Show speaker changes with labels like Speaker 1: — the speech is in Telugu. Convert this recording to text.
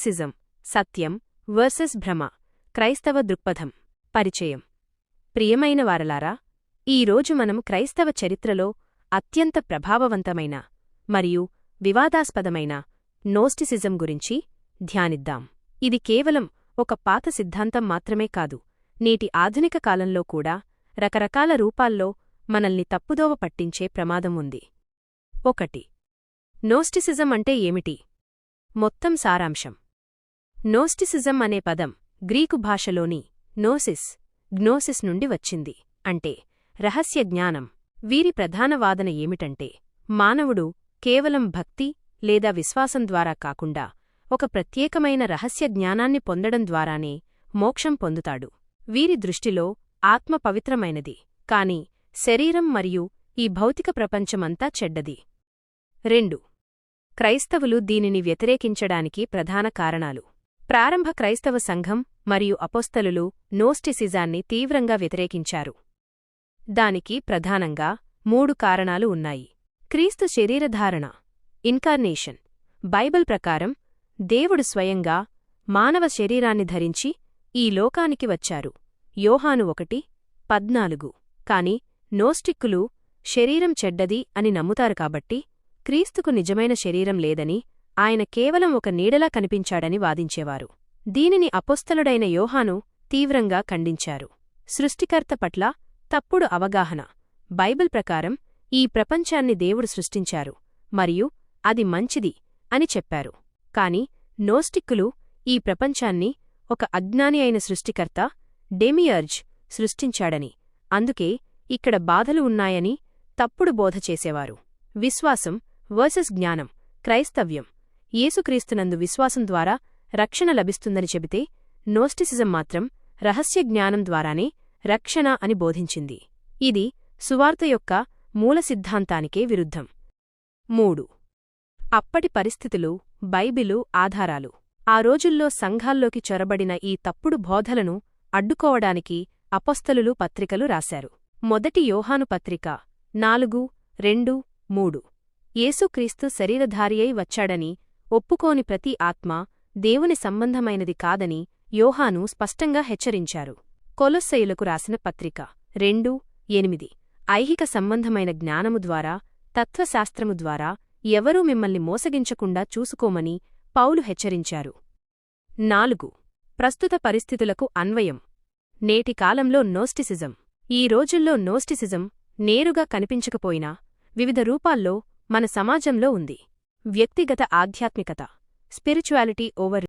Speaker 1: సిజం సత్యం వర్సెస్ భ్రమ క్రైస్తవ దృక్పథం పరిచయం. ప్రియమైన వారలారా, ఈరోజు మనం క్రైస్తవ చరిత్రలో అత్యంత ప్రభావవంతమైన మరియు వివాదాస్పదమైన నోస్టిసిజం గురించి ధ్యానిద్దాం. ఇది కేవలం ఒక పాత సిద్ధాంతం మాత్రమే కాదు, నేటి ఆధునిక కాలంలో కూడా రకరకాల రూపాల్లో మనల్ని తప్పుదోవ పట్టించే ప్రమాదం ఉంది. 1. నోస్టిసిజం అంటే ఏమిటి? మొత్తం సారాంశం. నోస్టిసిజం అనే పదం గ్రీకు భాషలోని నోసిస్, గ్నోసిస్ నుండి వచ్చింది, అంటే రహస్య జ్ఞానం. వీరి ప్రధాన వాదన ఏమిటంటే, మానవుడు కేవలం భక్తి లేదా విశ్వాసం ద్వారా కాకుండా ఒక ప్రత్యేకమైన రహస్య జ్ఞానాన్ని పొందడం ద్వారానే మోక్షం పొందుతాడు. వీరి దృష్టిలో ఆత్మ పవిత్రమైనది, కాని శరీరం మరియు ఈ భౌతిక ప్రపంచమంతా చెడ్డది. 2. క్రైస్తవులు దీనిని వ్యతిరేకించడానికి ప్రధాన కారణాలు. ప్రారంభ క్రైస్తవ సంఘం మరియు అపోస్తలులు నోస్టిసిజాన్ని తీవ్రంగా వ్యతిరేకించారు. దానికి ప్రధానంగా 3 కారణాలు ఉన్నాయి. క్రీస్తు శరీరధారణ, ఇన్కార్నేషన్. బైబిల్ ప్రకారం దేవుడు స్వయంగా మానవ శరీరాన్ని ధరించి ఈ లోకానికి వచ్చారు, యోహాను 1:14. కాని నోస్టిక్కులు శరీరం చెడ్డది అని నమ్ముతారు కాబట్టి క్రీస్తుకు నిజమైన శరీరం లేదని, ఆయన కేవలం ఒక నీడలా కనిపించాడని వాదించేవారు. దీనిని అపోస్తలుడైన యోహాను తీవ్రంగా ఖండించారు. సృష్టికర్త పట్ల తప్పుడు అవగాహన. బైబిల్ ప్రకారం ఈ ప్రపంచాన్ని దేవుడు సృష్టించారు మరియు అది మంచిది అని చెప్పారు. కాని నోస్టిక్కులు ఈ ప్రపంచాన్ని ఒక అజ్ఞాని అయిన సృష్టికర్త డెమియర్జ్ సృష్టించాడని, అందుకే ఇక్కడ బాధలు ఉన్నాయని తప్పుడు బోధ చేసేవారు. విశ్వాసం వర్సెస్ జ్ఞానం. క్రైస్తవ్యం యేసుక్రీస్తునందు విశ్వాసం ద్వారా రక్షణ లభిస్తుందని చెబితే, నోస్టిసిజం మాత్రం రహస్య జ్ఞానం ద్వారానే రక్షణ అని బోధించింది. ఇది సువార్త యొక్క మూల సిద్ధాంతానికే విరుద్ధం. 3. అప్పటి పరిస్థితులు, బైబిలు ఆధారాలు. ఆ రోజుల్లో సంఘాల్లోకి చొరబడిన ఈ తప్పుడు బోధలను అడ్డుకోవడానికి అపోస్తలులు పత్రికలు రాశారు. మొదటి యోహాను పత్రిక 4:2-3. యేసుక్రీస్తు శరీరధారియై వచ్చాడని ఒప్పుకోని ప్రతి ఆత్మ దేవుని సంబంధమైనది కాదని యోహాను స్పష్టంగా హెచ్చరించారు. కొలొస్సెయులకు రాసిన పత్రిక 2:8. ఐహిక సంబంధమైన జ్ఞానము ద్వారా, తత్వశాస్త్రము ద్వారా ఎవరూ మిమ్మల్ని మోసగించకుండా చూసుకోమని పౌలు హెచ్చరించారు. 4. ప్రస్తుత పరిస్థితులకు అన్వయం. నేటి కాలంలో నోస్టిసిజం. ఈ రోజుల్లో నోస్టిసిజం నేరుగా కనిపించకపోయినా వివిధ రూపాల్లో మన సమాజంలో ఉంది. వ్యక్తిగత ఆధ్యాత్మికత, స్పిరిచువాలిటీ ఓవర్